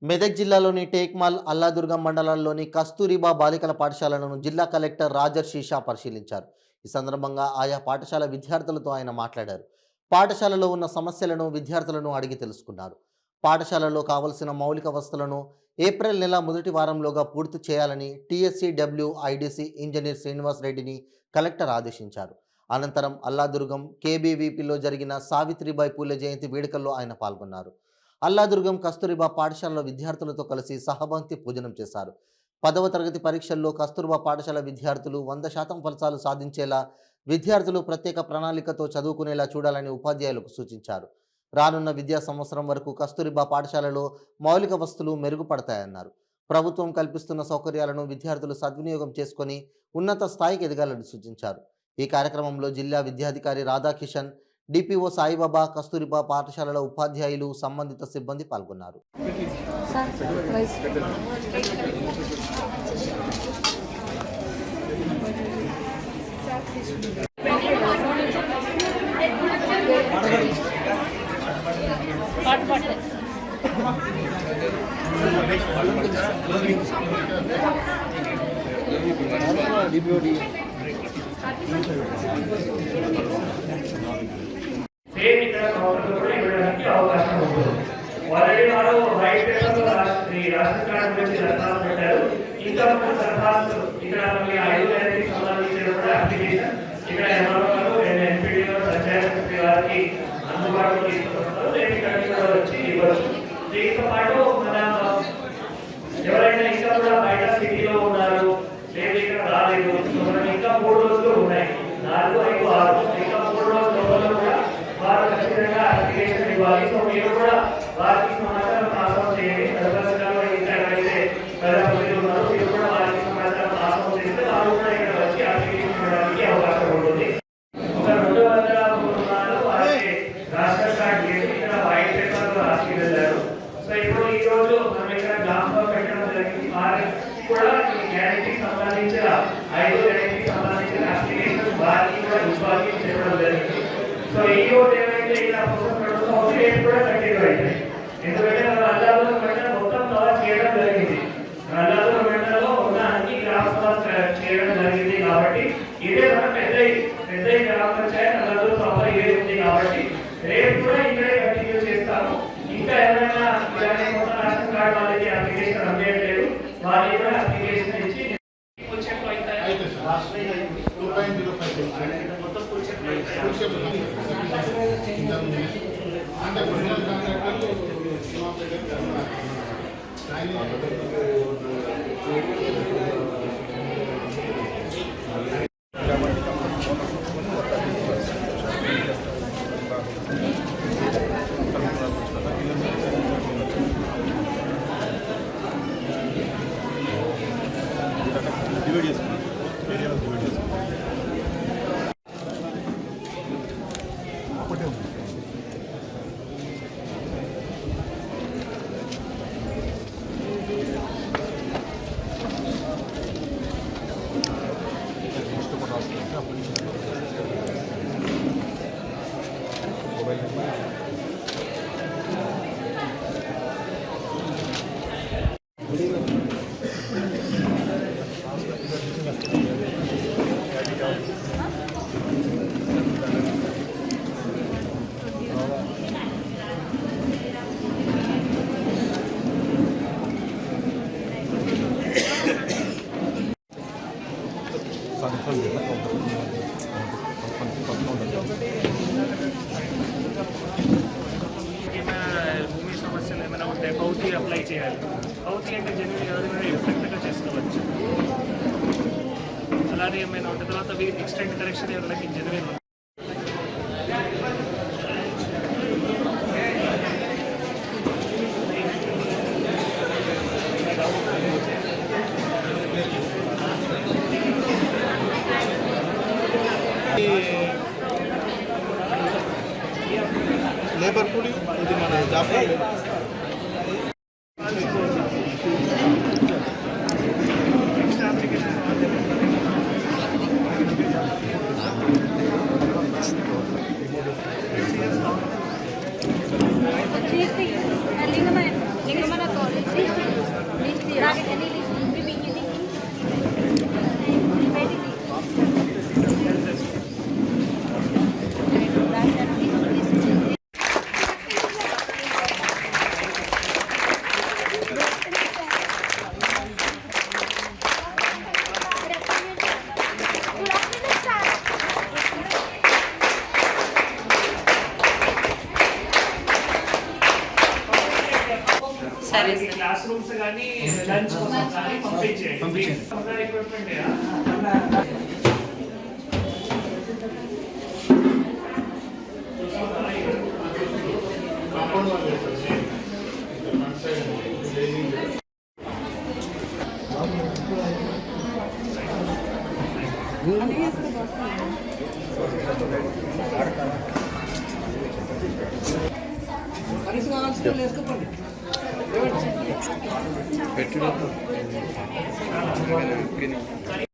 మెదక్ జిల్లాలోని టేక్మాల్, అల్లాదుర్గం మండలాల్లోని కస్తూరిబా బాలికల పాఠశాలను జిల్లా కలెక్టర్ రాజర్ షీషా పరిశీలించారు. ఈ సందర్భంగా ఆయా పాఠశాల విద్యార్థులతో ఆయన మాట్లాడారు. పాఠశాలలో ఉన్న సమస్యలను విద్యార్థులను అడిగి తెలుసుకున్నారు. పాఠశాలలో కావలసిన మౌలిక వసతులను ఏప్రిల్ నెల మొదటి వారంలోగా పూర్తి చేయాలని టీఎస్సీడబ్ల్యూ ఐడీసీ ఇంజనీర్ శ్రీనివాస్ రెడ్డిని కలెక్టర్ ఆదేశించారు. అనంతరం అల్లాదుర్గం కేబీవీపీలో జరిగిన సావిత్రిబాయి పూలే జయంతి వేడుకల్లో ఆయన పాల్గొన్నారు. అల్లాదుర్గం కస్తూరిబా పాఠశాలలో విద్యార్థులతో కలిసి సహబంతి పూజనం చేశారు. 10వ తరగతి పరీక్షల్లో కస్తూరిబా పాఠశాల విద్యార్థులు 100% ఫలితాలు సాధించేలా విద్యార్థులు ప్రత్యేక ప్రణాళికతో చదువుకునేలా చూడాలని ఉపాధ్యాయులకు సూచించారు. రానున్న విద్యా సంవత్సరం వరకు కస్తూరిబా పాఠశాలలో మౌలిక వసతులు మెరుగుపడతాయన్నారు. ప్రభుత్వం కల్పిస్తున్న సౌకర్యాలను విద్యార్థులు సద్వినియోగం చేసుకొని ఉన్నత స్థాయికి ఎదగాలని సూచించారు. ఈ కార్యక్రమంలో జిల్లా విద్యాధికారి రాధాకిషన్, డిపిఓ సాయిబాబా, కస్తూరిబా పాఠశాలల ఉపాధ్యాయులు, సంబంధిత సిబ్బంది పాల్గొన్నారు. సేమ్ ఇక్కడ కౌంటర్లో కూడా ఇవ్వడానికి అవకాశం ఉంటుంది. ఆల్రెడీ వారు వైట్ పేపర్లో రాష్ట్ర కార్డు గురించి దరఖాస్తు పెట్టారు. ఇంకా మన దరఖాస్తు ఇక్కడ మళ్ళీ 5 నెలలకి సంబంధించిన కూడా అప్లికేషన్ ఇక్కడ ఎంఆర్ఓ గారు ఎన్పీడీఓ పంచాయతీ వారికి అందుబాటులో తీసుకొస్తారు. రేపు ఇక్కడికి కూడా వచ్చి ఇవ్వచ్చు. దీంతో పాటు మన ఎవరైనా ఇంకా కూడా బయట సిటీలో ఉన్నారు, లేదు ఇక్కడ రాలేదు, మనం ఇంకా 3 రోజులు ఉన్నాయి, 4, 5, 6 ఇంకా 3 రోజుల లోపల కూడా వారు ఖచ్చితంగా అప్లికేషన్ ఇవ్వాలి. సో మీరు కూడా వారికి సమాచారం పాస్ చేయండి. సర్వస్గాలో ఇంకా ఎవరైతే ప్రజాప్రతినిధులు ఉన్నారో మీరు కూడా వారికి సమాచారం పాస్ చేస్తే వారు కూడా ఇక్కడ వచ్చి అప్లికేషన్ ఇవ్వడానికి అవకాశం ఉంటుంది. ఒక 203 వారికి రాష్ట్ర కార్డు చేసి ఇక్కడ వైట్ పేపర్ రాసి వెళ్ళారు. సో ఇప్పుడు ఈ రోజు మనం ఇక్కడ గ్రామంలో పెట్టడం జరిగింది. వారికి కూడా ఈ గ్యారెంటీకి సంబంధించిన 5 గ్యారెంటీకి సంబంధించిన అప్లికేషన్ వారికి కూడా ఇవ్వాలి చెప్పడం జరిగింది. సో ఈ రోజు ఏమైతే ఇలా ప్రాసెస్ నడుస్తుందో రేపు కూడా కంటిన్యూ అవుతాయి. ఎందుకంటే మన అల్లాదుర్గం మండలం మొత్తం కవర్ చేయడం జరిగింది. అల్లాదుర్గం మండలంలో ఉన్న అన్ని గ్రామ సభలు చేయడం జరిగింది కాబట్టి ఇదే మన పెద్ద గ్రామ పంచాయతీ అల్లాదుర్గం ప్రాపర్ ఇదే ఉంది కాబట్టి రేపు కూడా ఇక్కడే కంటిన్యూ చేస్తాము. ఇంకా ఎవరైనా ఇలానే కొత్త రేషన్ కార్డు వాళ్ళకి అప్లికేషన్ అందజేయలేదు, వాళ్ళకి కూడా అప్లికేషన్ ఇచ్చి భూమి సమస్యలు ఏమైనా ఉంటే పౌతి అప్లై చేయాలి. పౌతి అంటే జనవరి ఎవరైనా ఎఫెక్ట్గా చేసుకోవచ్చు. అలానే ఏమైనా ఉంటే తర్వాత ఎక్స్టెండ్ కరెక్షన్ ఎవరికి జనవరి లేబర్ కూలి ఇది మన జాబ్ లింగమన కాలేజ్ సరే, వాళ్ళకి సరే. క్లాస్ రూమ్స్ కానీ లంచ్ కోసం కానీ పంపించేయండి. ఎక్విప్మెంట్ పెట్టు